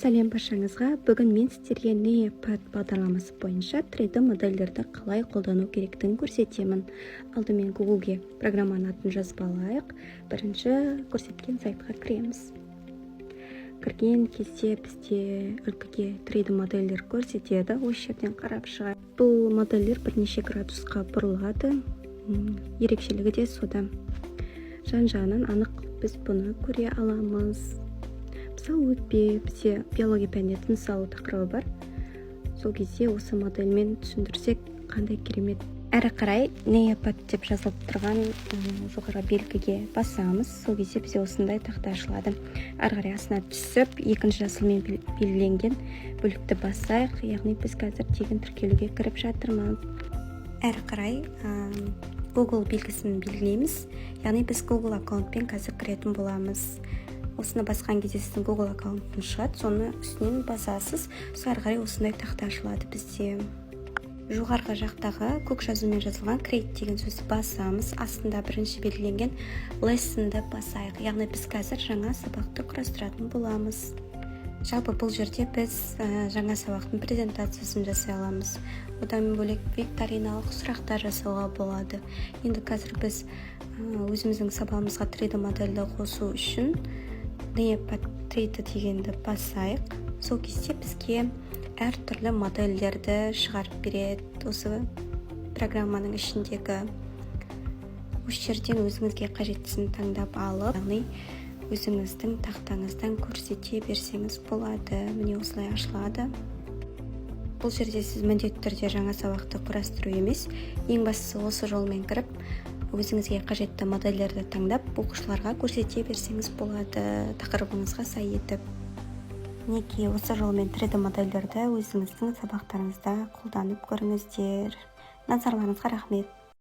Сәлем баршаңызға. Бүгін мен сіздерге NeoPad бағдарламасы бойынша 3D модельдерді қалай қолдану керектігін көрсетемін. Алдымен Google-ге программаның атын жазып алайық. Бірінші көрсеткен сайтқа кіреміз. Кірген кезде бізде үлгіге 3D модельдер көрсетеді. Осы жерден қарап шығайық. Бұл модельдер бірнеше градусқа бұрылады. Ерекшелігі де сода. Жан-жағынан анық біз бұны көре аламыз. Мысалы өтпе, бізде биология пәніне тыныс алу тақырыбы бар. Сол кезде осы модельмен түсіндірсек қандай керемет. Әрі қарай NeoPad деп жазылып тұрған жоғары белгіге басамыз. Сол кезде бізде осындай тақта ашылады. Әрі қарай астына түсіп, екінші жасылмен белгіленген бөлікті басайық. Яғни біз қазір тегін тіркелуге кіріп жатырмыз. Әрі қарай Google белгісін белгілейміз. Яғни біз Google аккаунтпен қазір кіретін боламыз. Осыны басқан кезде сіздің Google аккаунтын шығады, соны үстінен басасыз. Әрі қарай осындай тақта ашылады бізде. Жоғарғы жақтағы көк жазумен жазылған create деген сөзді басамыз. Астында бірінші белгіленген lesson'ды басайық. Яғни біз қазір жаңа сабақты құрастыратын боламыз. Жалпы бұл жерде біз жаңа сабақтың презентациясын жасай аламыз. Одан бөлек викториналық сұрақтар жасауға болады. Енді қазір біз өзіміздің сабағымызға 3D модельді қосу үшін NeoPad 3D дегенді басайық. Сол кезде бізге әртүрлі модельдерді шығарып береді. Осы программаның ішіндегі осы жерден өзіңізге қажеттісін таңдап алып, яғни өзіңіздің тақтаңыздан көрсете берсеңіз болады. Міне осылай ашылады. Бұл жерде сіз міндетті түрде жаңа сабақты құрастыру емес, ең бастысы осы жолмен кіріп, өзіңізге қажетті модельдерді таңдап, оқушыларға көрсете берсеңіз болады, тақырыбыңызға сай етіп. Неге осы жолмен 3D модельдерді өзіңіздің сабақтарыңызда қолданып көріңіздер. Назарларыңызға рахмет.